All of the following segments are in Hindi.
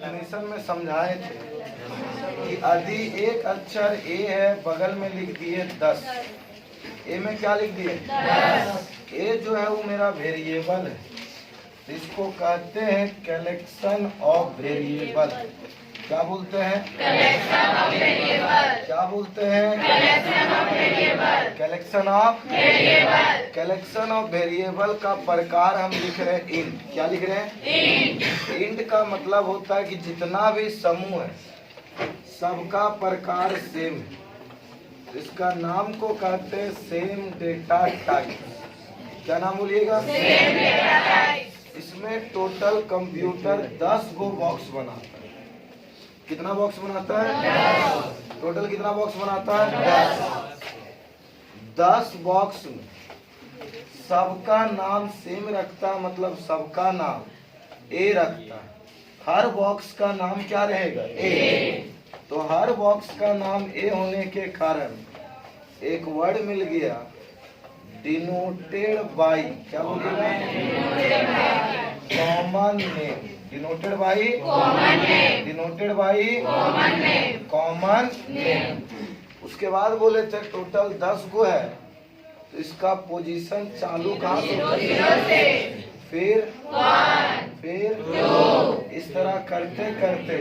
डेफिनेशन में समझाए थे कि यदि एक अक्षर ए है, बगल में लिख दिए 10, ए में क्या लिख दिए 10, ए जो है वो मेरा वेरिएबल है, इसको कहते हैं कलेक्शन ऑफ वेरिएबल। क्या बोलते हैं? Collection of variable. क्या बोलते हैं? Collection of variable. Collection of variable. Collection of variable का प्रकार हम लिख रहे हैं इंट। क्या लिख रहे हैं? इंट। इंट का मतलब होता है कि जितना भी समूह है सबका प्रकार सेम है, इसका नाम को कहते हैं सेम डेटा टाइप। क्या नाम बोलिएगा? Same data type. इसमें टोटल कंप्यूटर 10 गो बॉक्स बनाता है। कितना बॉक्स बनाता है? 10। टोटल कितना बॉक्स बनाता है? 10। 10 बॉक्स में सबका नाम सेम रखता है, मतलब सबका नाम ए रखता है। हर बॉक्स का नाम क्या रहेगा? ए। तो हर बॉक्स का नाम ए होने के कारण एक वर्ड मिल गया डिनोटेड बाई। क्या बोलिएगा? Common name. Denoted by common name. Denoted by common name. Common name. उसके बाद बोले थे टोटल 10 गो है, तो इसका पोजीशन चालू कहाँ से? फिर 1, फिर 2, इस तरह करते करते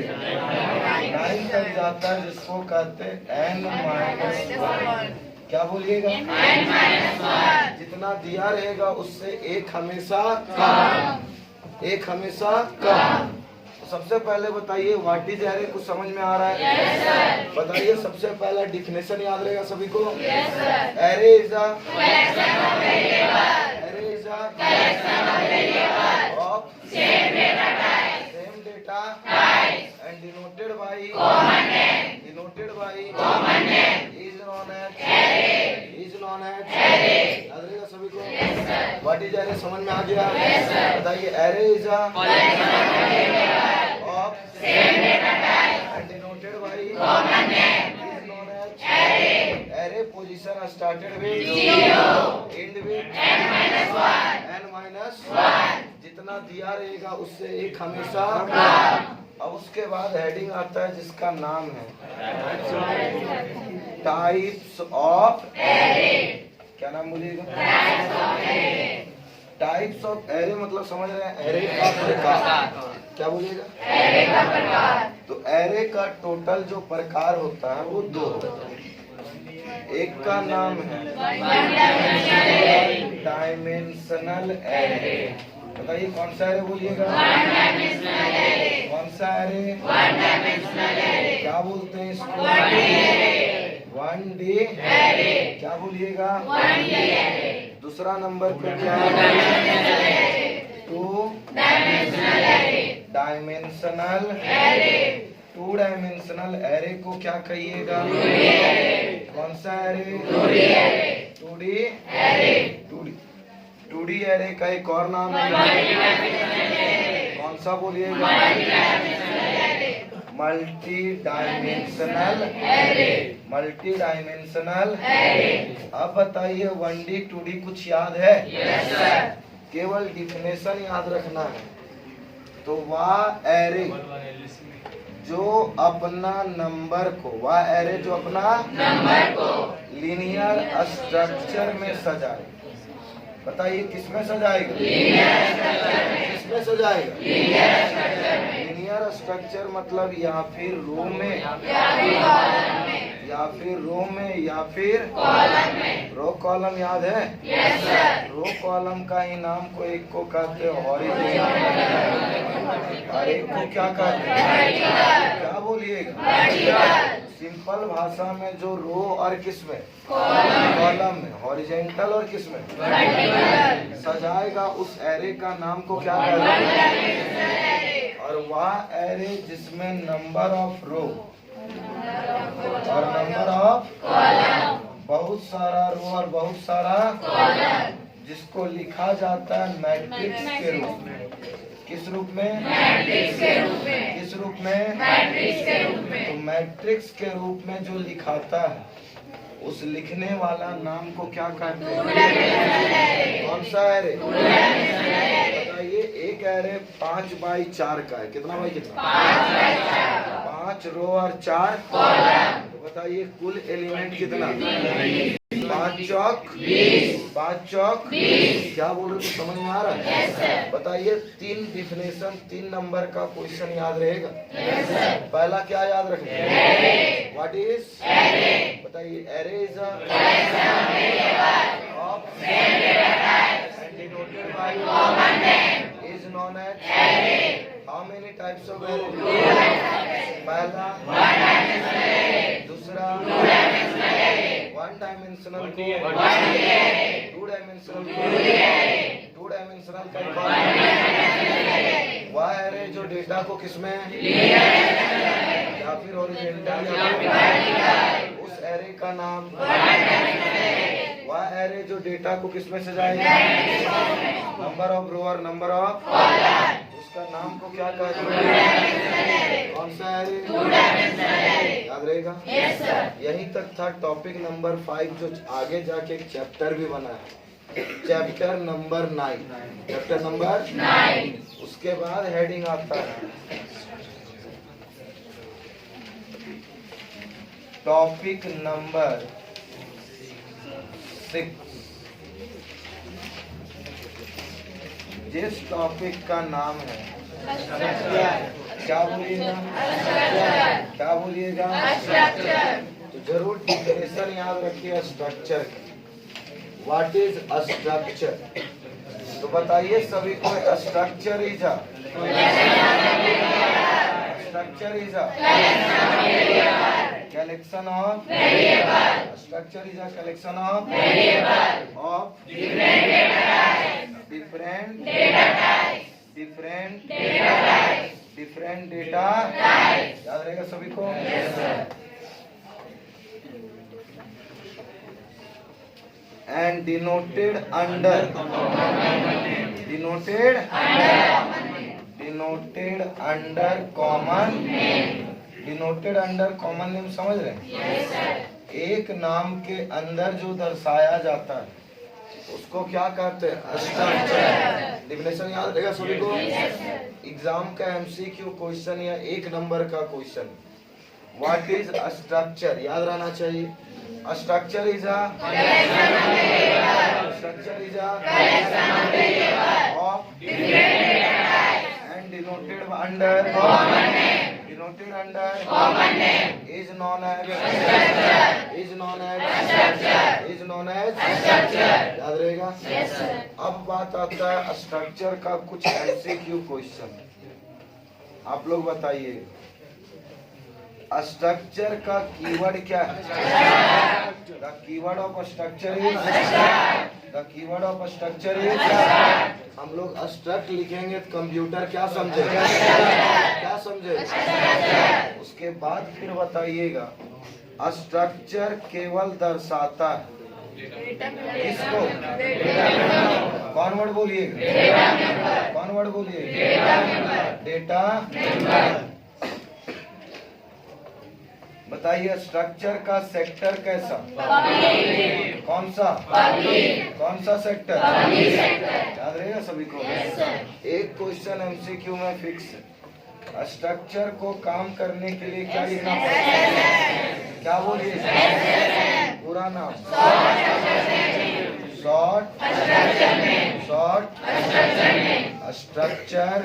9 तक जाता है, जिसको कहते हैं n-1। क्या बोलिएगा? n-1। जितना दिया रहेगा उससे एक हमेशा कम, एक हमेशा कम। तो सबसे पहले बताइए व्हाट इज एरे, कुछ समझ में आ रहा है? yes, sir। बताइए सबसे पहला डिफिनेशन याद रहेगा सभी को? yes, array is a collection of variable. Array is a collection of variable of same data type. Same data type and denoted by common name. Denoted by common name is known as array. Is known as array. याद रहेगा सभी को? yes, व्हाट इज एरे समझ में आ गया? yes, बताइए array is a collection of variable of same data type and denoted by common name is known as array. Array position started with 0 end with n-1। जितना दिया रहेगा उससे एक हमेशा कम। अब उसके बाद हेडिंग आता है जिसका नाम है टाइप्स ऑफ एरे। क्या नाम बोलिएगा? टाइप्स ऑफ एरे मतलब समझ रहे हैं? एरे का प्रकार। क्या बोलिएगा? एरे का प्रकार। तो एरे का टोटल जो प्रकार होता है वो 2 होता है। एक का नाम है डायमेंशनल एरे। बताइए कौन सा एरे बोलिएगा? कौन सा एरे? क्या बोलते हैं इसको? 1D array. क्या बोलिएगा? 1D array. दूसरा नंबर पे क्या है? 2 dimensional array. Dimensional array. 2 dimensional array को क्या कहिएगा? कौन सा array? 2D array. 2D array. 2D array का एक और नाम है कौन सा बोलिएगा? Multi dimensional array. Multi dimensional array. अब बताइए 1D 2D कुछ याद है? yes, sir। केवल डिफिनेशन याद रखना है। तो वह एरे जो अपना नंबर को, वह एरे जो अपना नंबर को लीनियर स्ट्रक्चर में सजाए। बताइए किसमें सजाएगा? किसमें सजाएगा? लीनियर स्ट्रक्चर मतलब या फिर रो में या फिर रो में या फिर कॉलम में। रो कॉलम याद है? yes, रो कॉलम का ही नाम को एक को कहते हैं हॉरिजॉन्टल और एक को क्या कहते हैं? क्या बोलिएगा? सिंपल भाषा में जो रो और किस में? कॉलम में। हॉरिजॉन्टल और किस में? सजाएगा उस एरे का नाम को क्या कहते हैं? और वह एरे जिसमें नंबर ऑफ रो और नंबर ऑफ कॉलम, बहुत सारा रो और बहुत सारा कॉलम, जिसको लिखा जाता है मैट्रिक्स के रूप में। किस रूप में? मैट्रिक्स के रूप में। किस रूप में? मैट्रिक्स के रूप में। तो मैट्रिक्स के रूप में जो लिखाता है उस लिखने वाला नाम को क्या कहते हैं? कौन सा एरे? बताइए एक एरे 5 बाई 4 का है, कितना बाई कितना? 5 रो और 4 कॉलम। तो बताइए कुल एलिमेंट कितना? 5 चौक 5 चौक 20। क्या बोल रहे हो, समझ में आ रहा है? बताइए 3 डिफिनेशन 3 नंबर का क्वेश्चन याद रहेगा? पहला क्या याद रखेंगे? What is array? बताइए array is denoted by common name is known as array. How many types of array? पहला one dimensional array, दूसरा two dimensional array, one dimensional को two dimensional को two dimensional का वह array जो डेटा को किसमें या फिर ओरिजेंटल उस array का नाम वह एरे जो डेटा को किसमें सजाएगा? नंबर ऑफ रो और नंबर ऑफ उसका नाम को क्या कहते हैं? कौन सा एरे? याद रहेगा? यहीं तक था टॉपिक नंबर 5 जो आगे जाके एक चैप्टर भी बना है, चैप्टर नंबर 9। चैप्टर नंबर 9 उसके बाद हेडिंग आता है टॉपिक नंबर 6। जिस टॉपिक का नाम है क्या बोलिएगा? क्या बोलिएगा? तो जरूर डिफिनेशन याद रखिए structure. What is a structure? तो बताइए सभी को structure is a collection of variables. Structure is a collection of variables of different data types. Different data types. याद रहेगा सभी को? Yes, sir. And denoted under common name. Denoted under common name समझ रहे हैं? yes, एक नाम के अंदर जो दर्शाया जाता है उसको क्या कहते हैं? स्ट्रक्चर। डिफिनेशन याद रहेगा सभी को? एग्जाम का एमसीक्यू क्वेश्चन या 1 नंबर का question what is a structure याद रहना चाहिए। Structure is of and denoted under common name is known as structure। याद रहेगा? yes, sir. अब बात आता है स्ट्रक्चर का कुछ एमसीक्यू क्वेश्चन। आप लोग बताइए स्ट्रक्चर का कीवर्ड क्या है? The keyword of structure is हम लोग स्ट्रक्ट लिखेंगे तो कंप्यूटर क्या समझे? उसके बाद फिर बताइएगा स्ट्रक्चर केवल दर्शाता है किसको? कौन वर्ड बोलिएगा? डेटा। बताइए स्ट्रक्चर का सेक्टर कैसा? कौन सा सेक्टर? याद रहेगा सभी को? एक क्वेश्चन एमसीक्यू में फिक्स है। स्ट्रक्चर को काम करने के लिए क्या लिखना पड़ेगा? क्या बोलिए? पूरा नाम शॉर्ट स्ट्रक्चर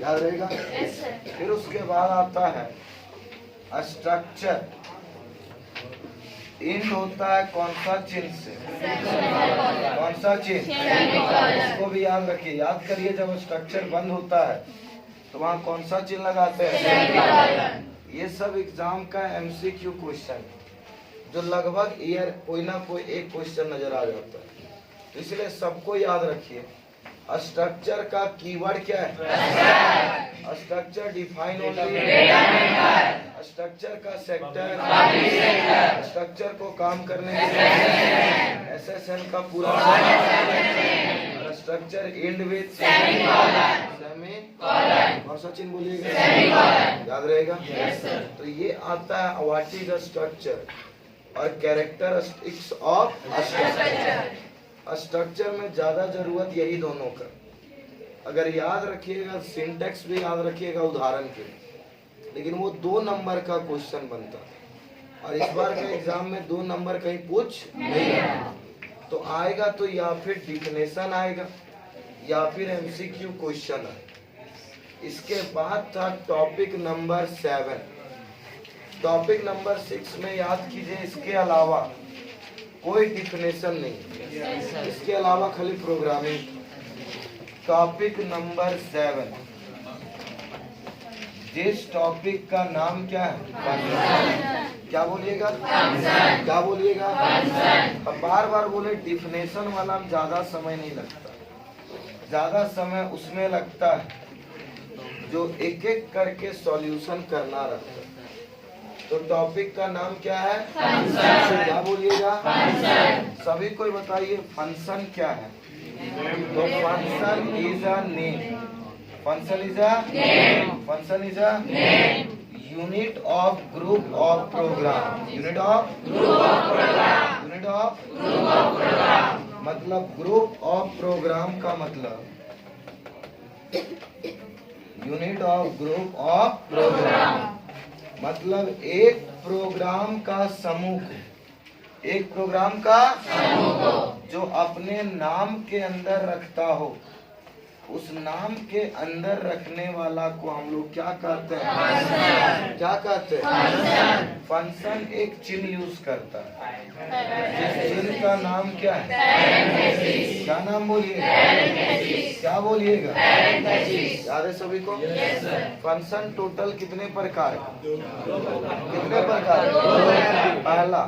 याद रहेगा? फिर उसके बाद आता है स्ट्रक्चर इंड होता है कौन सा चिन्ह से? कौन सा चिन्ह? इसको भी याद रखिए। याद करिए जब स्ट्रक्चर बंद होता है तो वहाँ कौन सा चिन्ह लगाते हैं? ये सब एग्जाम का एमसीक्यू क्वेश्चन जो लगभग ईयर कोई ना कोई एक क्वेश्चन नजर आ जाता है, तो इसलिए सबको याद रखिए स्ट्रक्चर का कीवर्ड क्या है? स्ट्रक्चर डिफाइन ओनली स्ट्रक्चर का सेक्टर स्ट्रक्चर को काम करने के लिए SSN का पूरा स्ट्रक्चर एंड विथ कौन सा चिन्ह बोलिएगा? याद रहेगा? तो ये आता है व्हाट इज अ स्ट्रक्चर और कैरेक्टरिस्टिक्स ऑफ स्ट्रक्चर। स्ट्रक्चर में ज्यादा जरूरत यही दोनों का। अगर याद रखिएगा सिंटेक्स भी याद रखिएगा उदाहरण के, लेकिन वो 2 नंबर का क्वेश्चन बनता और इस बार के एग्जाम में 2 नंबर कहीं पूछ नहीं रहा। तो आएगा तो या फिर डिफिनेशन आएगा या फिर एमसीक्यू क्वेश्चन आएगा। इसके बाद था टॉपिक नंबर 7। टॉपिक नंबर 6 में याद कीजिए इसके अलावा कोई डिफिनेशन नहीं, इसके अलावा खाली प्रोग्रामिंग। टॉपिक नंबर 7, जिस टॉपिक का नाम क्या है? फंक्शन। क्या बोलिएगा? फंक्शन। क्या बोलिएगा? फंक्शन। हम बार बार बोले डिफिनेशन वाला में ज्यादा समय नहीं लगता, ज्यादा समय उसमें लगता है जो एक एक करके सॉल्यूशन करना रहता है। तो टॉपिक का नाम क्या है? फंक्शन। क्या बोलिएगा? फंक्शन। सभी कोई बताइए फंक्शन क्या है? तो function is a name. Function is a name. Function is a name. Unit of group of program. Unit of group of program. Unit of group of program मतलब ग्रुप ऑफ प्रोग्राम का मतलब unit of group of program मतलब एक प्रोग्राम का समूह, एक प्रोग्राम का समूह जो अपने नाम के अंदर रखता हो, उस नाम के अंदर रखने वाला को हम लोग क्या कहते हैं? क्या कहते हैं? फंक्शन एक चिन्ह यूज करता है, जिस चिन्ह का नाम क्या है? क्या नाम बोलिएगा? क्या बोलिएगा? याद है सभी को? फंक्शन टोटल कितने प्रकार का? कितने प्रकार? पहला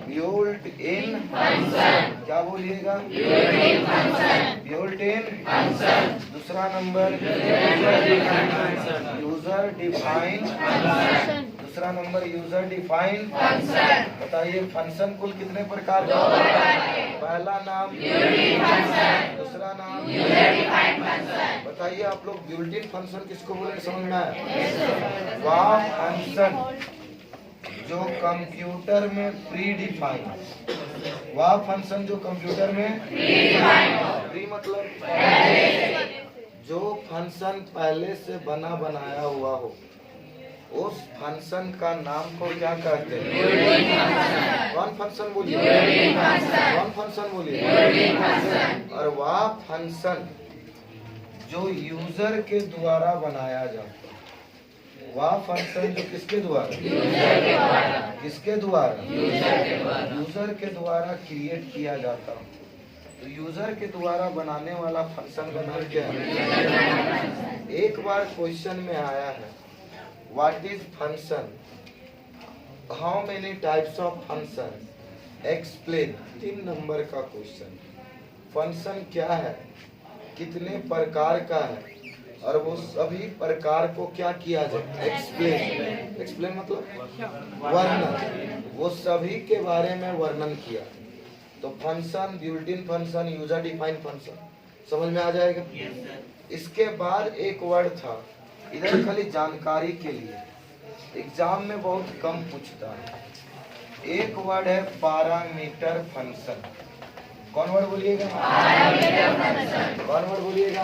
बिल्ट इन फंक्शन। क्या बोलिएगा? Built in function. दूसरा नंबर यूजर डिफाइन फंक्शन। दूसरा नंबर यूजर डिफाइन फंक्शन। बताइए फंक्शन कुल कितने प्रकार का? पहला नाम दूसरा नाम यूजर डिफाइन फंक्शन। बताइए आप लोग बिल्ट इन फंक्शन किसको बोले समझ में आया? वह फंक्शन जो कंप्यूटर में प्री डिफाइन, वह फंक्शन जो कंप्यूटर में प्री मतलब जो फंक्शन पहले से बना बनाया हुआ हो, उस फंक्शन का नाम को क्या कहते हैं? कौन फंक्शन बोलिए? कौन फंक्शन बोलिए? और वह फंक्शन जो यूजर के द्वारा बनाया जाता, वह फंक्शन जो किसके द्वारा? किसके द्वारा? यूजर के द्वारा क्रिएट किया जाता हो। तो यूजर के द्वारा बनाने वाला फंक्शन का नाम क्या है? एक बार क्वेश्चन में आया है what is function, how many types of function, explain. 3 number का क्वेश्चन। फंक्शन क्या है, कितने प्रकार का है और वो सभी प्रकार को क्या किया जाए? एक्सप्लेन। एक्सप्लेन मतलब वर्णन, वो सभी के बारे में वर्णन किया। तो function, built in function, user define function समझ में आ जाएगा। इसके बाद एक वर्ड था, इधर खाली जानकारी के लिए, एग्जाम में बहुत कम पूछता है। एक वर्ड है पैरामीटर फंक्शन। कौन वर्ड बोलिएगा? कौन वर्ड बोलिएगा?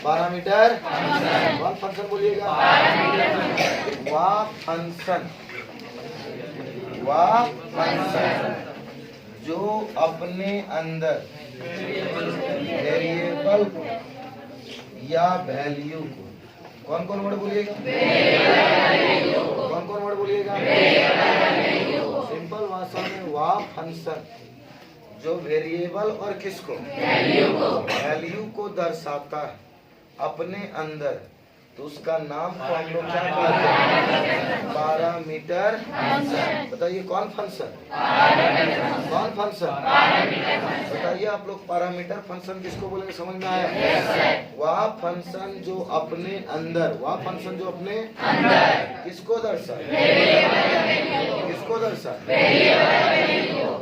Parameter function. कौन फंक्शन बोलिएगा? वह फंक्शन जो अपने अंदर वेरिएबल को या वैल्यू को, कौन कौन वर्ड बोलिएगा? कौन कौन वर्ड बोलिएगा? सिंपल भाषा में वह फंक्शन जो वेरिएबल और किसको? वैल्यू को दर्शाता है अपने अंदर, तो उसका नाम को हम लोग क्या कहते हैं? Parameter function. बताइए कौन फंक्शन? कौन फंक्शन? बताइए आप लोग पैरामीटर फंक्शन किसको बोलेंगे समझ में आया? वह फंक्शन जो अपने अंदर, वह फंक्शन जो अपने किसको दर्शाए? किसको दर्शाए?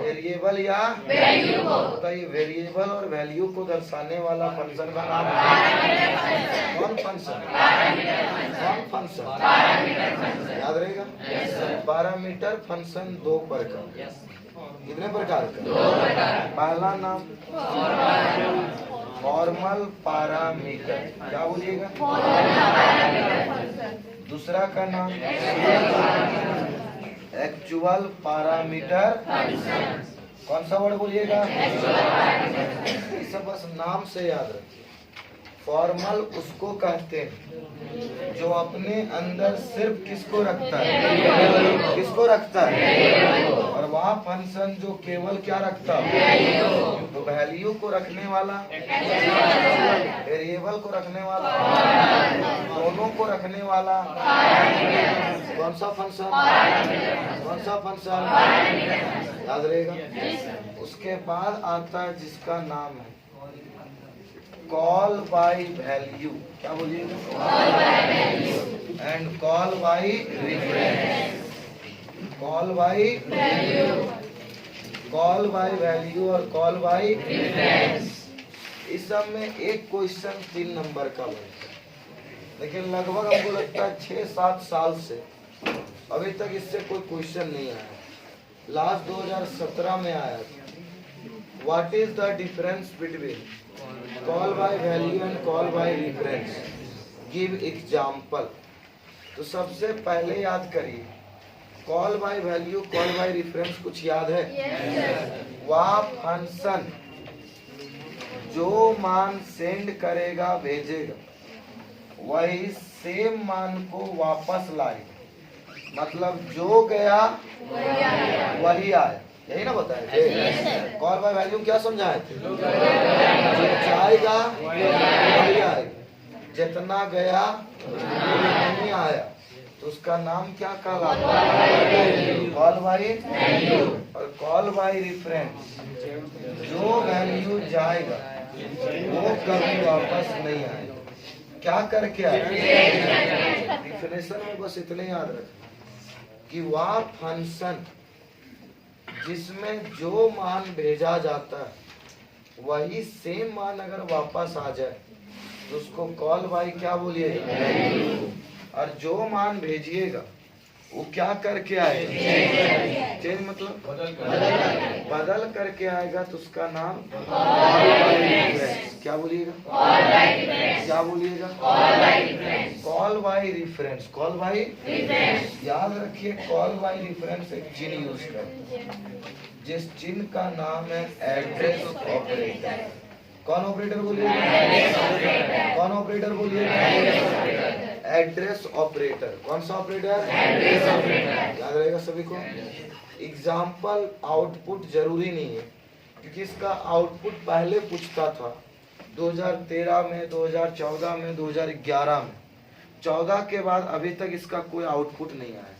वेरिएबल या वैल्यू को। बताइए वेरिएबल और वैल्यू को दर्शाने वाला फंक्शन का नाम कौन फंक्शन? कौन फंक्शन? याद रहेगा। पैरामीटर फंक्शन 2 प्रकार, कितने प्रकार का? पहला नाम फॉर्मल पैरामीटर, क्या बोलिएगा? दूसरा का नाम एक्चुअल पैरामीटर, कौन सा वर्ड बोलिएगा? ये सब बस नाम से याद रखिए। फॉर्मल उसको कहते हैं जो अपने अंदर सिर्फ किसको रखता है? किसको रखता है? और वह फंक्शन जो केवल क्या रखता है? तो वैल्यू को रखने वाला, वेरिएबल को रखने वाला, दोनों को रखने वाला कौन सा फंक्शन? कौन सा फंक्शन? याद रहेगा। उसके बाद आता है जिसका नाम है कॉल बाय वैल्यू, क्या बोलिएगा? And call by reference, call by value और कॉल बाय रेफरेंस। इस सब में एक क्वेश्चन 3 नंबर का बनता है, लेकिन लगभग हमको लगता है 6-7 साल से अभी तक इससे कोई क्वेश्चन नहीं आया। लास्ट 2017 में आया था। What is the difference between call by value and call by reference, give example. तो सबसे पहले याद करिए, call by value, call by reference कुछ याद है? वह फंक्शन जो मान सेंड करेगा, भेजेगा, वही सेम मान को वापस लाएगा। मतलब जो गया वही आया, यही ना बताए थे? कॉल बाय वैल्यू क्या समझाए थे? जो जाएगा वही आएगा, जितना गया नहीं आया, तो उसका नाम क्या कहलाता है? कॉल बाय और कॉल बाय रेफरेंस, जो वैल्यू जाएगा वो कभी वापस नहीं आएगा। क्या करके आएगा? डिफिनेशन में बस इतने याद रखें कि वह फंक्शन जिसमें जो मान भेजा जाता है वही सेम मान अगर वापस आ जाए तो उसको कॉल बाय क्या बोलिएगा? और जो मान भेजिएगा वो क्या करके आएगा? चेंज मतलब बदल करके आएगा, तो उसका नाम क्या बोलिएगा? क्या बोलिएगा? Call by reference, call by याद रखिए। कॉल बाय रेफरेंस एक चिन्ह यूज करते, जिस चिन्ह का नाम है एड्रेस ऑपरेटर। कौन ऑपरेटर बोलिएगा? कौन ऑपरेटर बोलिएगा? Address operator. कौन सा ऑपरेटर? Address operator. याद रहेगा सभी को। एग्जाम्पल आउटपुट जरूरी नहीं है, क्योंकि इसका आउटपुट पहले पूछता था 2013 में, 2014 में, 2011 में। 14 के बाद अभी तक इसका कोई आउटपुट नहीं आया।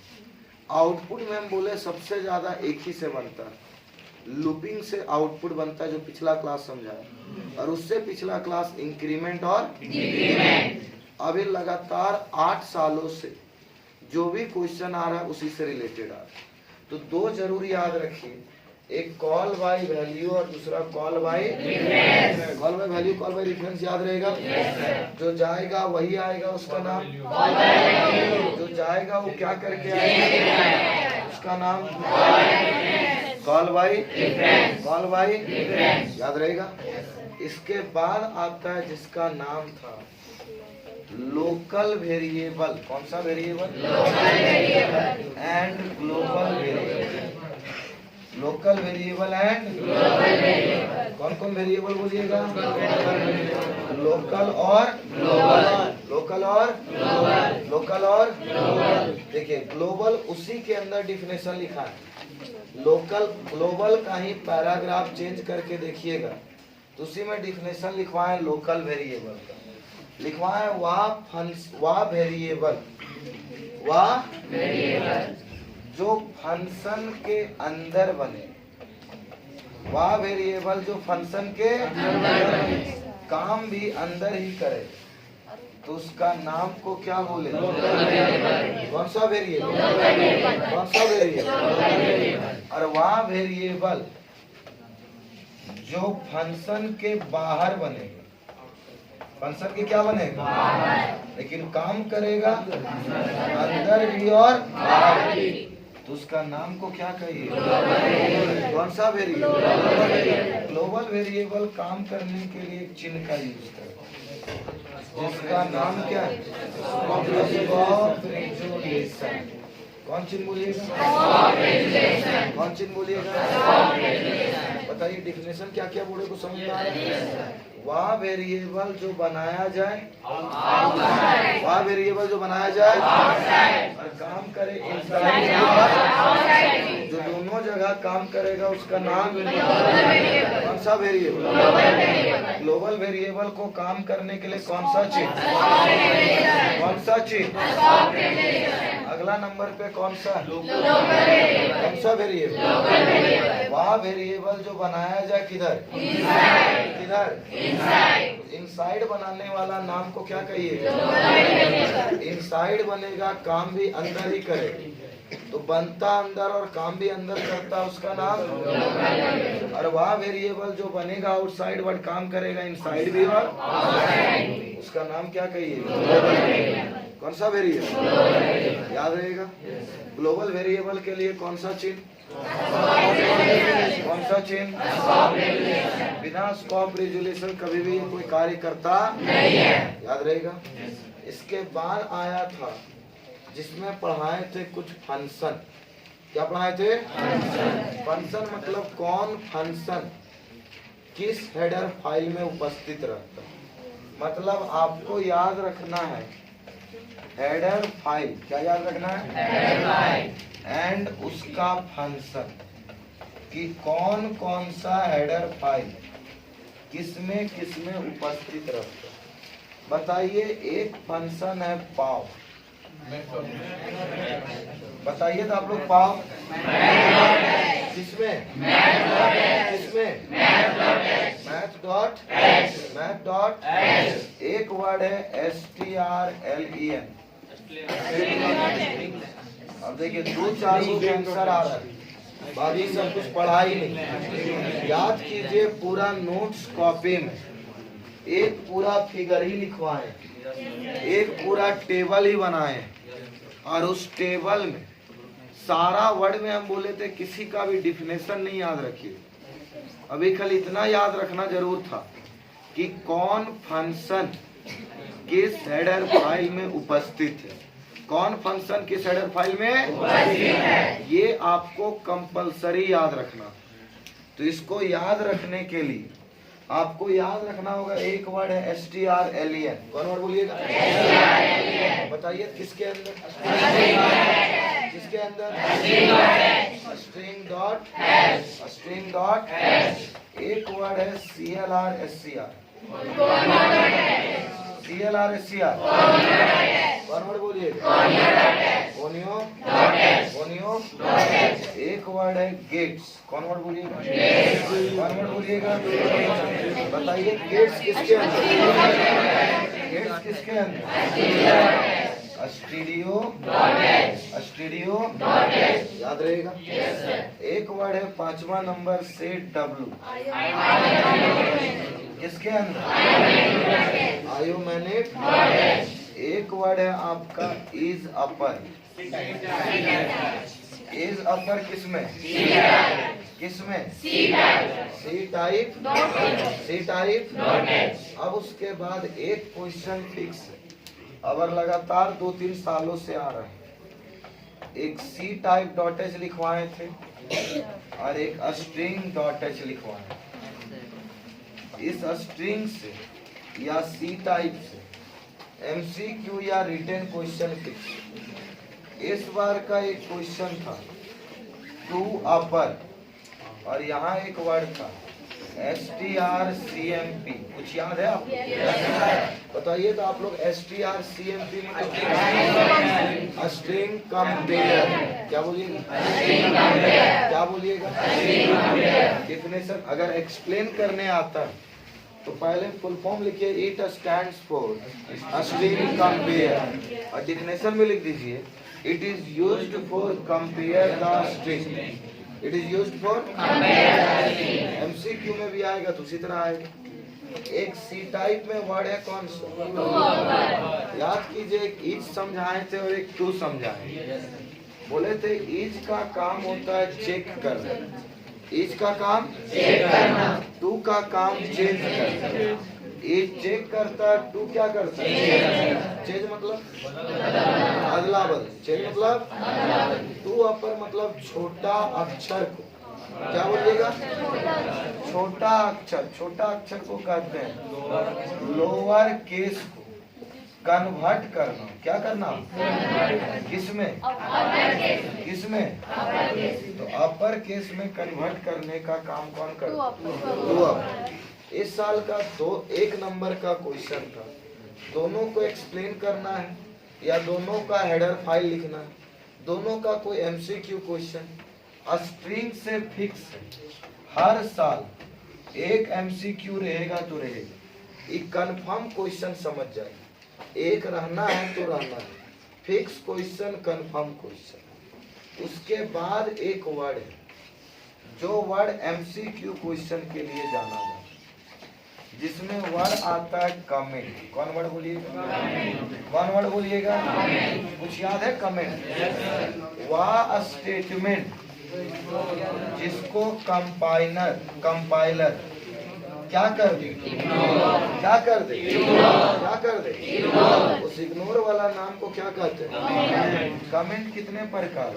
आउटपुट में हम बोले सबसे ज्यादा एक ही से बनता है, लूपिंग से आउटपुट बनता है, जो पिछला क्लास समझाया, और उससे पिछला क्लास इंक्रीमेंट और डिक्रीमेंट। अभी लगातार 8 सालों से जो भी क्वेश्चन आ रहा है उसी से रिलेटेड आ रहा है। तो 2 जरूर याद रखिए, एक कॉल बाय वैल्यू और दूसरा call by reference. Call by value, call by reference याद रहेगा। जो जाएगा वही आएगा, उसका नाम जो जाएगा वो क्या करके आएगा, उसका नाम call by reference, call by reference याद रहेगा। इसके बाद आता है जिसका नाम था लोकल वेरिएबल। कौन सा variable? And global variable. Local variable and global variable. कौन कौन वेरिएबल बोलिएगा? लोकल और ग्लोबल, लोकल और ग्लोबल, लोकल और ग्लोबल। देखिए ग्लोबल उसी के अंदर डिफिनेशन लिखा है, लोकल ग्लोबल का ही पैराग्राफ चेंज करके देखिएगा तो उसी में डिफिनेशन लिखवाए लोकल वेरिएबल का। लिखवाए वह वेरिएबल जो फंक्शन के अंदर बने, वह वेरिएबल जो फंक्शन के काम भी अंदर ही करे, तो उसका नाम को क्या बोले? कौन सा वेरिएबल? कौन सा वेरिएबल? और वह वेरिएबल जो फंक्शन के बाहर बनेगा, फंक्शन के क्या बनेगा? लेकिन काम करेगा अंदर भी और बाहर भी, तो तो उसका नाम को क्या कहिए? कौन सा वेरिएबल? ग्लोबल वेरिएबल काम करने के लिए एक चिन्ह का यूज करता है जिसका नाम क्या है? Scope resolution. कौन चिन्ह बोलिएगा? कौन चिन्ह बोलिएगा? बताइए डेफिनेशन क्या क्या बोले को समझ में आ रहा है? वह वेरिएबल जो बनाया जाए, वह वेरिएबल जो बनाया जाए और काम करे इनसाइड, जो दोनों जगह काम करेगा उसका नाम कौन सा वेरिएबल? ग्लोबल वेरिएबल को काम करने के लिए कौन सा चिन्ह? कौन सा चिन्ह? अगला नंबर पे कौन सा? कौन सा वेरिएबल? वह वेरिएबल जो बनाया जाए किधर? किधर? इनसाइड बनाने वाला नाम को क्या कहिए? इनसाइड बनेगा, काम भी अंदर ही करे, तो बनता अंदर और काम भी अंदर करता, उसका नाम। और वह वेरिएबल जो बनेगा आउटसाइड बट काम करेगा इनसाइड भी और उसका नाम क्या कहिए? कौन सा वेरिएबल? याद रहेगा। ग्लोबल वेरिएबल के लिए कौन सा चिन्ह? कौन सा चिन्ह? बिना स्कोप रेजुलेशन कभी भी कोई कार्य करता नहीं है, याद रहेगा। इसके बाद आया था जिसमें पढ़ाए थे कुछ फंक्शन। क्या पढ़ाए थे? फंक्शन मतलब कौन फंक्शन किस हेडर फाइल में उपस्थित रहता है। मतलब आपको याद रखना है हेडर फाइल। क्या याद रखना है? हेडर फाइल एंड उसका फंक्शन कि कौन कौन सा हेडर फाइल किसमें किसमें उपस्थित रहता है। बताइए, एक फंक्शन है पाव। बताइए तो आप लोग, पाव किसमें? किसमें? मैथ डॉट एक वर्ड है strlen। अब देखिए 2-4 का आंसर आ रहा है, बाकी सब कुछ पढ़ा ही नहीं। याद कीजिए, पूरा नोट्स कॉपी में एक पूरा फिगर ही लिखवाए, एक पूरा टेबल ही बनाए, और उस टेबल में सारा वर्ड में हम बोले थे किसी का भी डिफिनेशन नहीं याद रखिए। अभी कल इतना याद रखना जरूर था कि कौन फंक्शन किस हेडर फाइल में उपस्थित है। कौन फंक्शन किस हेडर फाइल में उपस्थित है, ये आपको कंपलसरी याद रखना। तो इसको याद रखने के लिए आपको याद रखना होगा, एक वर्ड है strlen। कौन वर्ड बोलिएगा? बताइए किसके अंदर? किसके अंदर? स्ट्रिंग डॉट एक वर्ड है clrscr। clrscr कौन वर्ड बोलिएगा? ओनियो एक वर्ड है गेट्स। कौन वर्ड बोलिएगा? कौन वर्ड बोलिएगा? बताइए गेट्स किसके अंदर? गेट्स किसके अंदर? स्टूडियो याद रहेगा। एक वर्ड है 5वां नंबर से W। किसके अंदर? आयोमेनेट। एक वर्ड है आपका इज अपर। इज अपर किसमें? किसमें? C type. अब उसके बाद एक क्वेश्चन फिक्स अब लगातार 2-3 सालों से आ रहा है। एक सी टाइप डॉट एच लिखवाए थे और एक स्ट्रिंग डॉट एच लिखवाए। इस स्ट्रिंग से या सी टाइप से एमसीक्यू या रिटन क्वेश्चन फिक्स। इस बार का एक क्वेश्चन था टू अपर और यहाँ एक वर्ड था strcmp। कुछ याद है आपको? बताइए तो आप लोग strcmp में स्ट्रिंग कंपेयर। क्या बोलिएगा? क्या बोलिएगा? डेफिनेशन अगर एक्सप्लेन करने आता तो पहले फुल फॉर्म लिखिए, it stands for string compare, और डेफिनेशन में लिख दीजिए it is used for compare the string. It is used for MCQ में भी आएगा तो उसी तरह आएगा। एक सी टाइप में वर्ड है कौन सा? याद कीजिए, एक ईच समझाए थे और एक टू समझाए। बोले थे इज का काम होता है चेक करना, इज का काम चेक करना, टू का काम चेंज करना। इज चेक करता है, टू क्या करता है चेंज मतलब अदला बदल, चेंज मतलब टू अपर मतलब छोटा अक्षर को क्या बोलिएगा, छोटा अक्षर, छोटा अक्षर को कहते हैं लोअर केस को कन्वर्ट करना। क्या करना, किसमें, किसमें, तो अपर केस में कन्वर्ट करने का काम कौन करता है, टू अपर। इस साल का 1 नंबर का क्वेश्चन था, दोनों को एक्सप्लेन करना है या दोनों का हेडर फाइल लिखना है, दोनों का कोई एमसीक्यू क्वेश्चन स्ट्रिंग से फिक्स है। हर साल एक एमसीक्यू रहेगा तो रहेगा, एक कंफर्म क्वेश्चन समझ जाए, एक रहना है तो रहना है, फिक्स क्वेश्चन कंफर्म क्वेश्चन। उसके बाद एक वर्ड है जो वर्ड एमसीक्यू क्वेश्चन के लिए जाना जाता है, जिसमें वर्ड आता है कमेंट। कौन वर्ड बोलिएगा, कौन वर्ड बोलिएगा, कुछ याद है, कमेंट। वह स्टेटमेंट जिसको कंपाइलर क्या कर दे, क्या कर दे, क्या कर दे, उस इग्नोर वाला नाम को क्या कहते हैं, कमेंट। कितने प्रकार,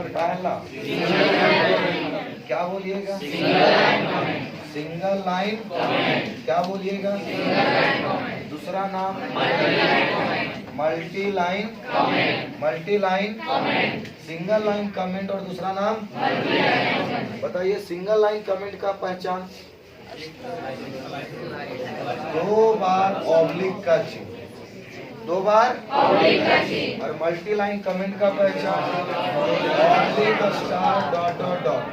पहला क्या बोलिएगा, सिंगल लाइन, क्या बोलिएगा, दूसरा नाम multi line, multi line, single line comment और दूसरा नाम बताइए। सिंगल लाइन कमेंट का पहचान 2 बार ऑब्लिक का चिन्ह, 2 बार ऑब्लिक का चिन्ह। और मल्टी लाइन कमेंट का पहचान oblique star dot dot dot,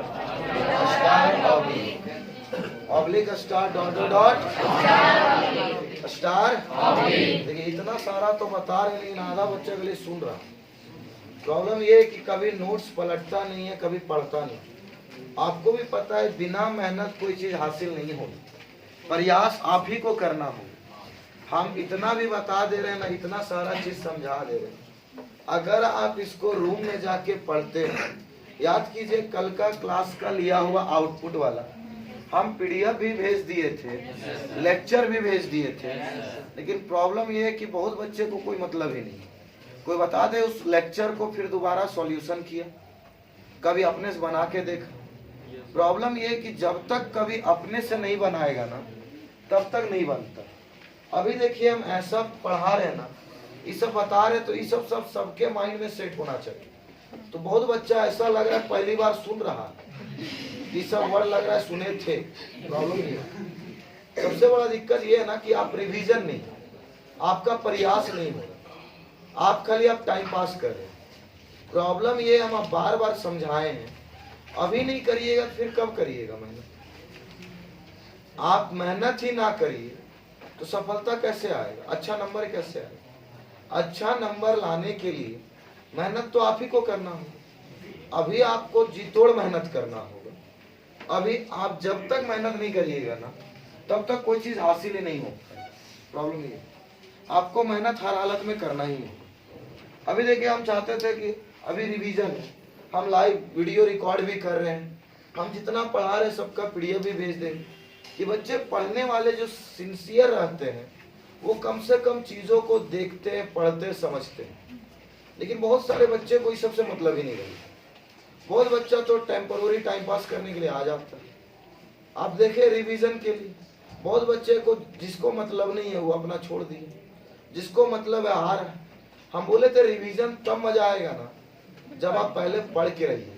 star oblique, oblique star dot dot dot, star oblique. देखिए इतना सारा तो बता रहे लेकिन आधा बच्चे के लिए सुन रहा। प्रॉब्लम ये है कि कभी नोट्स पलटता नहीं है, कभी पढ़ता नहीं। आपको भी पता है बिना मेहनत कोई चीज हासिल नहीं होगी, प्रयास आप ही को करना होगा। हम इतना भी बता दे रहे हैं ना, इतना सारा चीज समझा दे रहे हैं, अगर आप इसको रूम में जाके पढ़ते हैं, याद कीजिए कल का क्लास का लिया हुआ आउटपुट वाला हम पीडीएफ भी भेज दिए थे, लेक्चर भी भेज दिए थे, लेकिन प्रॉब्लम ये है कि बहुत बच्चे को कोई मतलब ही नहीं। कोई बता दे उस लेक्चर को फिर दोबारा सॉल्यूशन किया, कभी अपने से बना के देखा। प्रॉब्लम ये है कि जब तक कभी अपने से नहीं बनाएगा ना तब तक नहीं बनता। अभी देखिए हम ऐसा पढ़ा रहे हैं ना, ये सब बता रहे, तो ये सब सबके माइंड में सेट होना चाहिए। तो बहुत बच्चा ऐसा लग रहा है पहली बार सुन रहा है, ये सब वर्ड लग रहा है सुने थे। प्रॉब्लम ये सबसे बड़ा दिक्कत ये है ना कि आप रिवीजन नहीं, आपका प्रयास नहीं हो रहा, आप खाली आप टाइम पास कर रहे हैं। प्रॉब्लम ये हम आप बार बार समझाए हैं, अभी नहीं करिएगा फिर कब करिएगा मेहनत। आप मेहनत ही ना करिए तो सफलता कैसे आएगा, अच्छा नंबर कैसे आएगा। अच्छा नंबर लाने के लिए मेहनत तो आप ही को करना होगा। अभी आपको जी तोड़ मेहनत करना होगा। अभी आप जब तक मेहनत नहीं करिएगा ना तब तक कोई चीज हासिल ही नहीं होगा। प्रॉब्लम ये आपको मेहनत हर हालत में करना ही होगा। अभी देखिए हम चाहते थे कि अभी रिवीजन है, हम लाइव वीडियो रिकॉर्ड भी कर रहे हैं, हम जितना पढ़ा रहे सबका पीडीएफ भी भेज देंगे कि बच्चे पढ़ने वाले जो सिंसियर रहते हैं वो कम से कम चीज़ों को देखते हैं, पढ़ते, समझते हैं। लेकिन बहुत सारे बच्चे को इस सबसे मतलब ही नहीं रहता। बहुत बच्चा तो टेम्पररी टाइम पास करने के लिए आ जाता है। आप देखें रिवीजन के लिए बहुत बच्चे को जिसको मतलब नहीं है वो अपना छोड़ दिए, जिसको मतलब है हार है। हम बोले थे रिवीजन तब मजा आएगा ना जब आप पहले पढ़ के रहिए,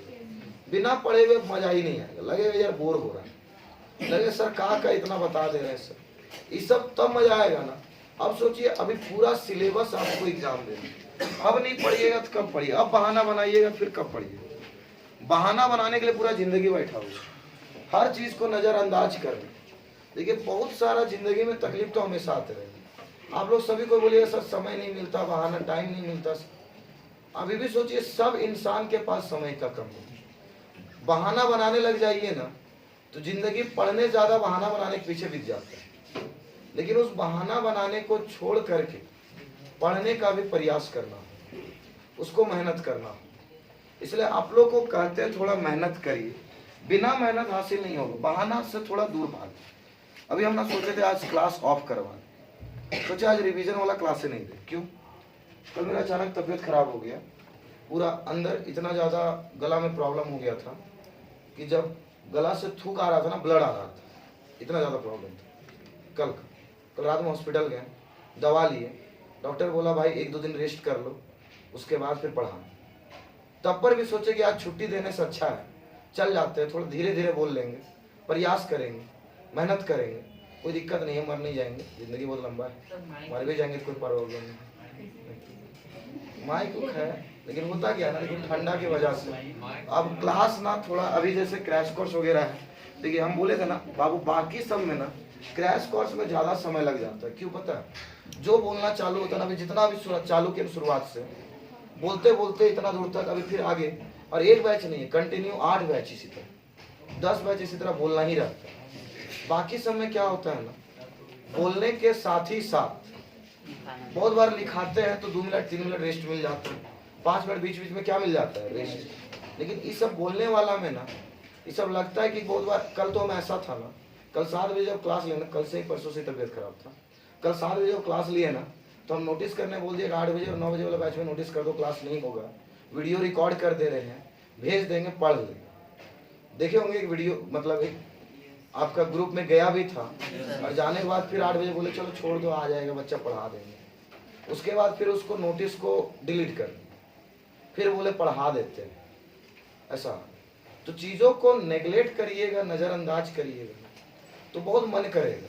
बिना पढ़े हुए मजा ही नहीं आएगा, लगेगा यार बोर हो रहा है, लगे सर का इतना बता दे रहे हैं सर, ये सब तब मजा आएगा ना। अब सोचिए अभी पूरा सिलेबस आपको एग्जाम देना, अब नहीं पढ़िएगा तो कब पढ़िए, अब बहाना बनाइएगा फिर कब पढ़िएगा। बहाना बनाने के लिए पूरा जिंदगी बैठा हुआ, हर चीज को नजरअंदाज करना। देखिए बहुत सारा जिंदगी में तकलीफ तो हमेशा आते रहेगी। आप लोग सभी को बोलिएगा सर समय नहीं मिलता, बहाना टाइम नहीं मिलता। अभी भी सोचिए सब इंसान के पास समय का कम है। बहाना बनाने लग जाइए ना तो जिंदगी पढ़ने ज्यादा बहाना बनाने के पीछे बीत जाता है। लेकिन उस बहाना बनाने को छोड़ करके पढ़ने का भी प्रयास करना, उसको मेहनत करना। इसलिए आप लोग को कहते हैं थोड़ा मेहनत करिए, बिना मेहनत हासिल नहीं होगा, बहाना से थोड़ा दूर भाग। अभी हम ना सोचे थे आज क्लास ऑफ करवा, सोचे आज रिवीजन वाला क्लास ही नहीं दे। क्यों? कल मेरा अचानक तबीयत खराब हो गया, पूरा अंदर इतना ज़्यादा गला में प्रॉब्लम हो गया था कि जब गला से थूक आ रहा था ना, ब्लड आ रहा था, इतना ज़्यादा प्रॉब्लम था। कल रात में हॉस्पिटल गए, दवा लिए, डॉक्टर बोला भाई 1-2 दिन रेस्ट कर लो, उसके बाद फिर पढ़ाना। तब पर भी सोचे कि आज छुट्टी देने से अच्छा है चल जाते हैं, थोड़ा धीरे धीरे बोल लेंगे, प्रयास करेंगे, मेहनत करेंगे, कोई दिक्कत नहीं है, मर नहीं जाएंगे, जिंदगी बहुत लंबा है, मर भी जाएंगे कोई प्रॉब्लम नहीं। माइक है, लेकिन होता क्या ना, लेकिन ठंडा की वजह से अब क्लास ना थोड़ा, अभी जैसे क्रैश कोर्स वगैरह है, देखिए हम बोले थे ना बाबू, बाकी सब में ना क्रैश कोर्स में ज़्यादा समय लग जाता है। क्यों पता है? जो बोलना चालू होता है ना, अभी जितना भी चालू किया शुरुआत से, बोलते बोलते इतना दूर तक, अभी फिर आगे, और एक बैच नहीं है, कंटिन्यू 8 बैच इसी तरह, 10 बैच इसी तरह बोलना ही रहता है। बाकी सब में क्या होता है ना, बोलने के साथ ही साथ बहुत बार लिखाते हैं तो 2 मिनट 3 मिनट रेस्ट मिल जाता है, 5 मिनट बीच बीच में क्या मिल जाता है, रेस्ट। लेकिन इस सब बोलने वाला में ना, ये सब लगता है कि बहुत बार, कल तो हम ऐसा था ना, कल 7 बजे जब क्लास लेना, कल से ही परसों से तबीयत खराब था, कल 7 बजे जब क्लास लिए ना, तो हम नोटिस करने बोल दिए 8 बजे और 9 बजे वाला बैच में नोटिस कर दो, क्लास नहीं होगा, वीडियो रिकॉर्ड कर दे रहे हैं, भेज देंगे, पढ़ लेंगे। देखे होंगे एक वीडियो, मतलब एक आपका ग्रुप में गया भी था, और जाने के बाद फिर 8 बजे बोले चलो छोड़ दो, आ जाएगा बच्चा, पढ़ा देंगे। उसके बाद फिर उसको नोटिस को डिलीट कर, फिर बोले पढ़ा देते हैं। ऐसा तो चीज़ों को नेगलेक्ट करिएगा, नज़रअंदाज करिएगा तो बहुत मन करेगा।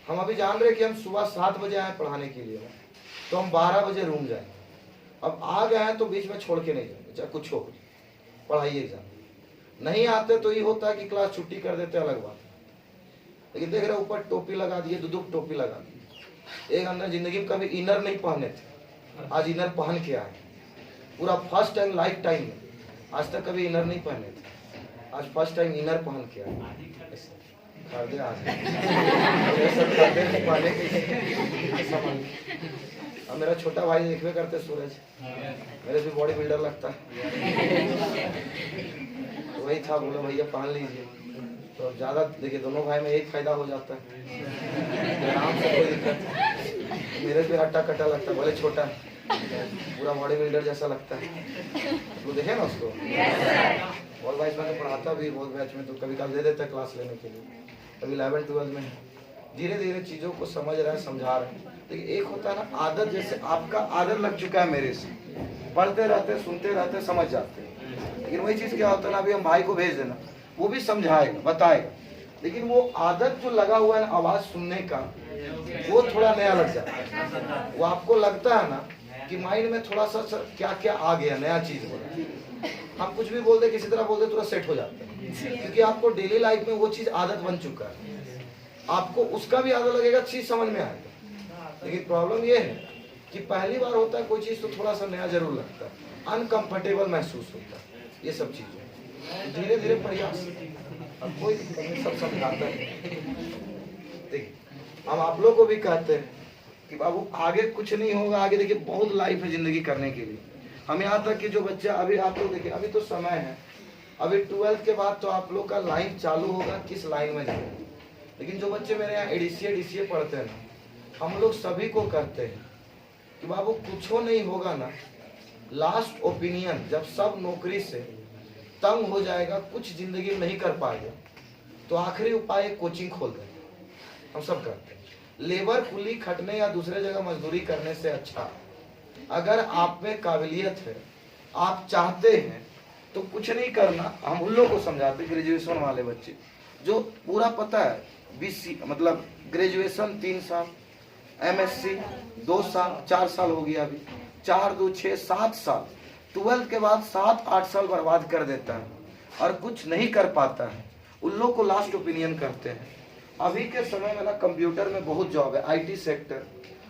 हम अभी जान रहे कि हम सुबह 7 बजे आए पढ़ाने के लिए, तो हम 12 बजे रूम जाएंगे। अब आ गए हैं तो बीच में छोड़ के नहीं जाएंगे, चाहे कुछ हो, पढ़ाइए एग्जाम। नहीं आते तो ये होता है कि क्लास छुट्टी कर देते, अलग बात है। लेकिन देख रहे ऊपर टोपी लगा दिए, दुदुक टोपी लगा दी। एक अंदर जिंदगी में कभी इनर नहीं पहने थे, आज इनर पहन के आए, पूरा फर्स्ट टाइम लाइफ टाइम में, आज तक कभी इनर नहीं पहने थे, आज फर्स्ट टाइम इनर पहन के आए। खरीदे आज अब मेरा छोटा भाई देखवे करते सूरज, मेरे भी बॉडी बिल्डर लगता है, तो वही था, बोलो भैया पहन लीजिए, तो ज्यादा देखिए दोनों भाई में एक फायदा हो जाता है, आराम से, कोई दिक्कत। मेरे भी हट्टा कट्टा लगता है, भले छोटा पूरा बॉडी बिल्डर जैसा लगता है, तो देखे ना उसको। और भाई मैं पढ़ाता भी बहुत बैच में, तो कभी कभी दे देता है क्लास लेने के लिए, कभी 11-12 में। धीरे धीरे चीज़ों को समझ रहे हैं, समझा रहे हैं। लेकिन एक होता है ना आदत, जैसे आपका आदत लग चुका है मेरे से, पढ़ते रहते, सुनते रहते, समझ जाते हैं। लेकिन वही चीज़ क्या होता है ना, अभी हम भाई को भेज देना, वो भी समझाएगा, बताएगा, लेकिन वो आदत जो लगा हुआ है ना आवाज़ सुनने का, वो थोड़ा नया लग जाता है। वो आपको लगता है ना कि माइंड में थोड़ा सा क्या क्या आ गया, नया चीज़ हो रहा है। हम कुछ भी बोल दे, किसी तरह बोल दे, तुरंत सेट हो जाता है, क्योंकि आपको डेली लाइफ में वो चीज़ आदत बन चुका है। आपको उसका भी आदत लगेगा, चीज़ समझ में आएगा। लेकिन प्रॉब्लम ये है कि पहली बार होता है कोई चीज़ तो थोड़ा सा नया जरूर लगता है, अनकंफर्टेबल महसूस होता है, ये सब चीज़ें। धीरे धीरे प्रयास, अब कोई सब समझाता है। देखिए हम आप लोग को भी कहते हैं कि बाबू आगे कुछ नहीं होगा, आगे देखिए बहुत लाइफ है जिंदगी करने के लिए। हम यहाँ तक कि जो बच्चा अभी आप लोग देखिए, अभी तो समय है, अभी 12th के बाद तो आप लोग का लाइन चालू होगा किस लाइन में जाए। लेकिन जो बच्चे मेरे यहाँ एडीसीए पढ़ते हैं ना, हम लोग सभी को कहते हैं कि बाबू कुछ नहीं होगा ना, लास्ट ओपिनियन, जब सब नौकरी से तंग हो जाएगा, कुछ जिंदगी में नहीं कर पाएगा, तो आखिरी उपाय कोचिंग खोल दें। हम सब करते हैं, लेबर कुली खटने या दूसरे जगह मजदूरी करने से अच्छा, अगर आप में काबिलियत है, आप चाहते हैं, तो कुछ नहीं करना। हम उन लोगों को समझाते, ग्रेजुएशन वाले बच्चे जो पूरा पता है, बीसी मतलब ग्रेजुएशन 3 साल, एमएससी 2 साल, 4 साल हो गया, अभी 4 2 6 7 साल, 12th के बाद 7-8 साल बर्बाद कर देता है और कुछ नहीं कर पाता है। उन लोग को लास्ट ओपिनियन करते हैं। अभी के समय में ना कंप्यूटर में बहुत जॉब है, आईटी सेक्टर,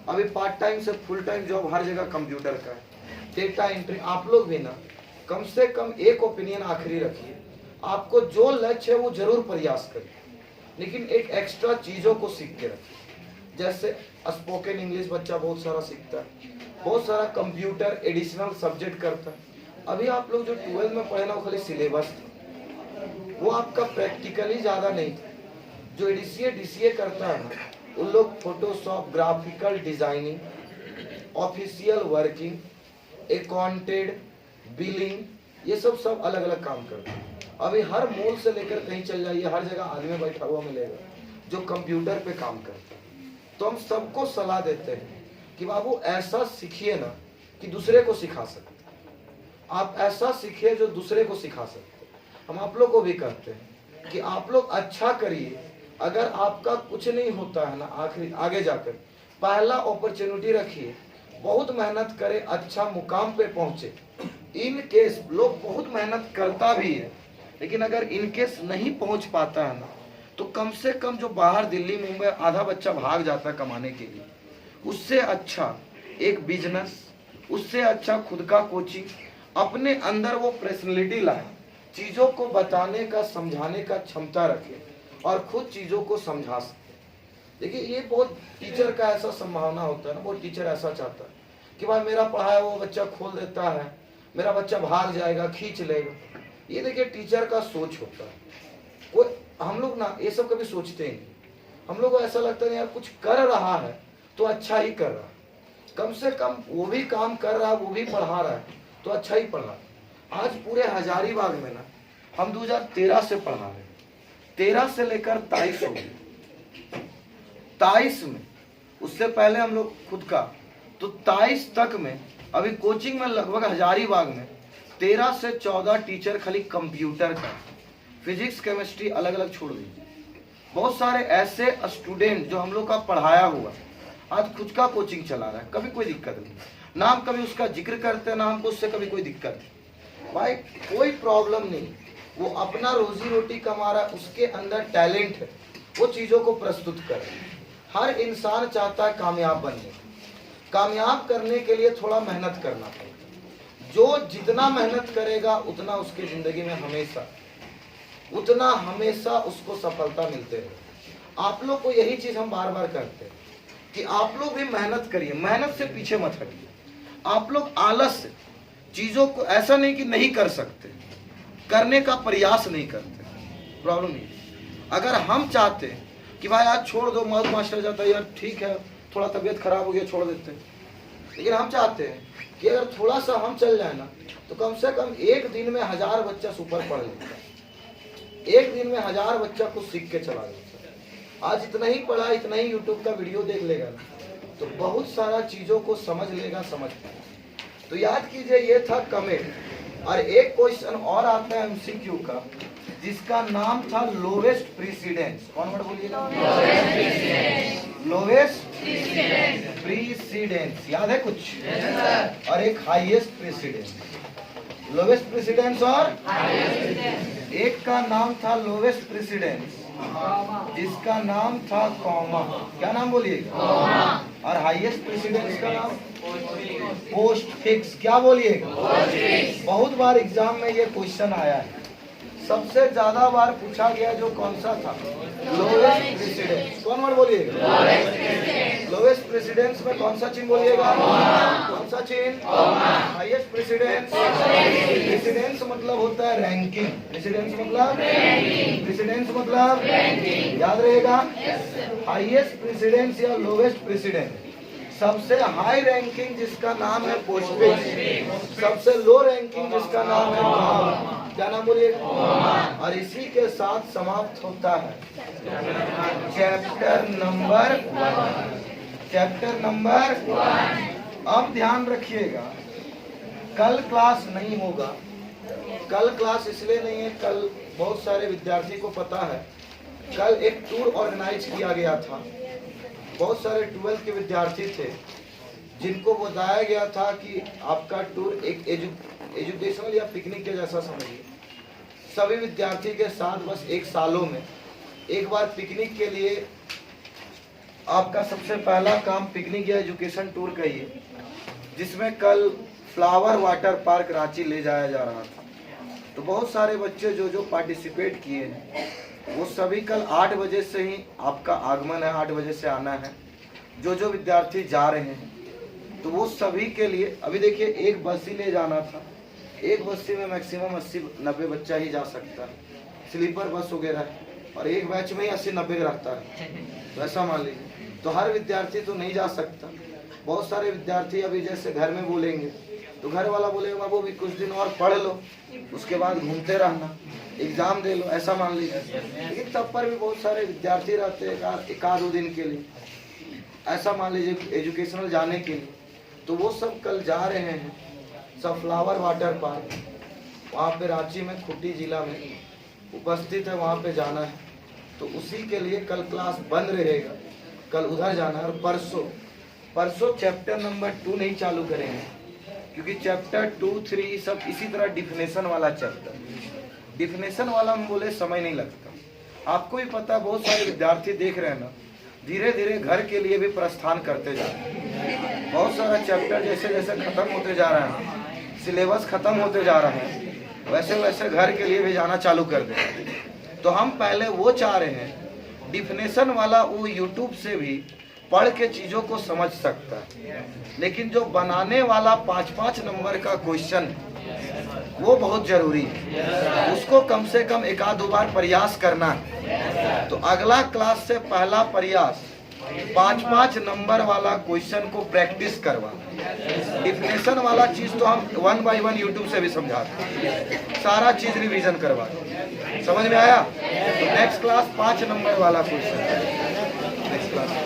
अभी पार्ट टाइम से फुल टाइम जॉब हर जगह कंप्यूटर का है, डेटा एंट्री। आप लोग भी ना कम से कम एक ओपिनियन आखिरी रखिए, आपको जो लक्ष्य है वो जरूर प्रयास करिए, लेकिन एक एक्स्ट्रा चीज़ों को सीख के रखिए। जैसे स्पोकन इंग्लिश बच्चा बहुत सारा सीखता है, बहुत सारा कंप्यूटर एडिशनल सब्जेक्ट करता है, अभी आप लोग जो 12th में पढ़े ना वो खाली सिलेबस था, वो आपका प्रैक्टिकली ज्यादा नहीं था। जो एडीसीए डीसीए करता है ना उन लोग Photoshop, graphical designing, official working, accounted, billing, ये सब अलग अलग काम करते हैं। अभी हर मॉल से लेकर कहीं चल जाइए, हर जगह आदमी बैठा हुआ मिलेगा जो कंप्यूटर पे काम करता है। तो हम सबको सलाह देते हैं कि बाबू ऐसा सीखिए ना कि दूसरे को सिखा सकते, आप ऐसा सीखिए जो दूसरे को सिखा सकते। हम आप लोग को भी कहते हैं कि आप लोग अच्छा करिए, अगर आपका कुछ नहीं होता है ना आगे जाकर पहला अपॉर्चुनिटी रखिए, बहुत मेहनत करें, अच्छा मुकाम पे पहुंचे। इन केस लोग बहुत मेहनत करता भी है, लेकिन अगर इन केस नहीं पहुंच पाता है ना तो कम से कम जो बाहर दिल्ली मुंबई आधा बच्चा भाग जाता है कमाने के लिए, उससे अच्छा एक बिजनेस, उससे अच्छा खुद का कोचिंग, अपने अंदर वो पर्सनैलिटी लाए, चीजों को बताने का समझाने का क्षमता रखे और खुद चीजों को समझा सके। देखिए ये बहुत टीचर का ऐसा संभावना होता है ना, बहुत टीचर ऐसा चाहता है कि भाई मेरा पढ़ाया वो बच्चा खोल देता है, मेरा बच्चा भाग जाएगा, खींच लेगा। ये देखिए टीचर का सोच होता है। कोई हम लोग ना ये सब कभी सोचते नहीं, हम लोग को ऐसा लगता है यार कुछ कर रहा है तो अच्छा ही कर रहा है, कम से कम वो भी काम कर रहा है, वो भी पढ़ा रहा है तो अच्छा ही पढ़ा। आज पूरे हजारीबाग में ना हम 2013 से पढ़ा रहे हैं, 13 से लेकर 23 हो गए, 23 में, उससे पहले हम लोग खुद का, तो 23 तक में अभी कोचिंग में लगभग हजारीबाग में 13 से 14 टीचर खाली कंप्यूटर का, फिजिक्स केमिस्ट्री अलग अलग छोड़ दीजिए। बहुत सारे ऐसे स्टूडेंट जो हम लोग का पढ़ाया हुआ आज खुद का कोचिंग चला रहा है, कभी कोई दिक्कत नहीं, नाम कभी उसका जिक्र करते हैं ना हमको उससे कभी कोई दिक्कत नहीं, भाई कोई प्रॉब्लम नहीं। वो अपना रोजी रोटी कमा रहा है, उसके अंदर टैलेंट है, वो चीजों को प्रस्तुत करे। हर इंसान चाहता है कामयाब बनने, कामयाब करने के लिए थोड़ा मेहनत करना पड़ता है। जो जितना मेहनत करेगा उतना उसके जिंदगी में हमेशा उसको सफलता मिलते रहे। आप लोग को यही चीज हम बार बार करते हैं कि आप लोग भी मेहनत करिए, मेहनत से पीछे मत हटिए। आप लोग आलस से चीजों को, ऐसा नहीं कि नहीं कर सकते, करने का प्रयास नहीं करते, प्रॉब्लम नहीं। अगर हम चाहते कि भाई आज छोड़ दो, मौत मास्टर जाता है यार ठीक है थोड़ा तबीयत खराब हो गया छोड़ देते हैं, लेकिन हम चाहते हैं कि अगर थोड़ा सा हम चल जाए ना तो कम से कम एक दिन में 1000 बच्चा सुपर पढ़ लेता है, एक दिन में 1000 बच्चा कुछ सीख के चला जाता है। आज इतना ही पढ़ा, इतना ही यूट्यूब का वीडियो देख लेगा ना तो बहुत सारा चीजों को समझ लेगा, समझ पाएगा। तो याद कीजिए ये था कमेंट। और एक क्वेश्चन और आता है एमसीक्यू का जिसका नाम था लोवेस्ट प्रीसीडेंस। कौन वर्ड बोलिएगा? Lowest precedence. याद है कुछ? और एक हाईएस्ट प्रीसीडेंस। लोवेस्ट प्रीसीडेंस और एक का नाम था लोवेस्ट प्रीसीडेंस जिसका नाम था कॉमा। क्या नाम बोलिएगा? और हाईएस्ट प्रेसिडेंस का नाम पोस्ट फिक्स। क्या बोलिएगा? बहुत बार एग्जाम में ये क्वेश्चन आया है, सबसे ज्यादा बार पूछा गया जो कौन सा था? Lowest precedence. कौन वर्ड बोलिएगा? लोवेस्ट प्रेसिडेंस में कौन सा चिन्ह बोलिएगा? कौन सा चिन्ह? Highest precedence. प्रेसिडेंस मतलब होता है रैंकिंग। प्रेसिडेंस मतलब याद रहेगा। हाईएस्ट प्रेसिडेंस या लोवेस्ट प्रेसिडेंस, सबसे हाई रैंकिंग जिसका नाम है पोस्ट फिक्स, सबसे लो रैंकिंग जिसका नाम है कॉमा। क्या नाम बोलिएगा? और इसी के साथ समाप्त होता है चैप्टर नंबर 1। अब ध्यान रखिएगा, कल क्लास नहीं होगा। कल क्लास इसलिए नहीं है, कल बहुत सारे विद्यार्थी को पता है कल एक टूर ऑर्गेनाइज किया गया था। बहुत सारे 12th के विद्यार्थी थे जिनको बताया गया था कि आपका टूर एक एजुकेशनल या पिकनिक के जैसा समझिए। सभी विद्यार्थी के साथ बस 1 सालों में एक बार पिकनिक के लिए आपका सबसे पहला काम पिकनिक या एजुकेशन टूर का ही है, जिसमें कल फ्लावर वाटर पार्क रांची ले जाया जा रहा था। तो बहुत सारे बच्चे जो पार्टिसिपेट किए हैं वो सभी कल 8 बजे से ही आपका आगमन है, 8 बजे से आना है। जो विद्यार्थी जा रहे हैं तो वो सभी के लिए अभी देखिए एक बस ही ले जाना था, एक बस्ती में मैक्सिमम 80-90 बच्चा ही जा सकता है, स्लीपर बस वगैरह, और एक बैच में ही 80-90 रहता है, वैसा मान लीजिए। तो हर विद्यार्थी तो नहीं जा सकता। बहुत सारे विद्यार्थी अभी जैसे घर में बोलेंगे तो घर वाला बोलेगा बाबू भी कुछ दिन और पढ़ लो, उसके बाद घूमते रहना, एग्जाम दे लो, ऐसा मान लीजिए। लेकिन तब पर भी बहुत सारे विद्यार्थी रहते हैं एक आध दो दिन के लिए, ऐसा मान लीजिए एजुकेशनल जाने के लिए। तो वो सब कल जा रहे हैं सनफ्लावर वाटर पार्क, वहाँ पे रांची में, खूंटी जिला में उपस्थित है, वहाँ पे जाना है। तो उसी के लिए कल क्लास बंद रहेगा, कल उधर जाना है। और परसों चैप्टर नंबर 2 नहीं चालू करेंगे, क्योंकि चैप्टर 2, 3 सब इसी तरह डिफिनेशन वाला चैप्टर, डिफिनेशन वाला हम बोले समय नहीं लगता। आपको भी पता, बहुत सारे विद्यार्थी देख रहे हैं ना, धीरे धीरे घर के लिए भी प्रस्थान करते जा रहे हैं। बहुत सारा चैप्टर जैसे जैसे खत्म होते जा रहा है, सिलेबस खत्म होते जा रहा है, वैसे वैसे घर के लिए भी जाना चालू कर दे। तो हम पहले वो चाह रहे हैं डिफिनेशन वाला, वो यूट्यूब से भी पढ़ के चीज़ों को समझ सकता है। लेकिन जो बनाने वाला 5-5 नंबर का क्वेश्चन, वो बहुत जरूरी है, उसको कम से कम 1-2 बार प्रयास करना है। तो अगला क्लास से पहला प्रयास 5-5 नंबर वाला क्वेश्चन को प्रैक्टिस करवा। डिफिनेशन वाला चीज तो हम 1 बाय 1 यूट्यूब से भी समझाते हैं, सारा चीज रिवीजन करवा। समझ में आया? तो नेक्स्ट क्लास 5 नंबर वाला क्वेश्चन, नेक्स्ट क्लास।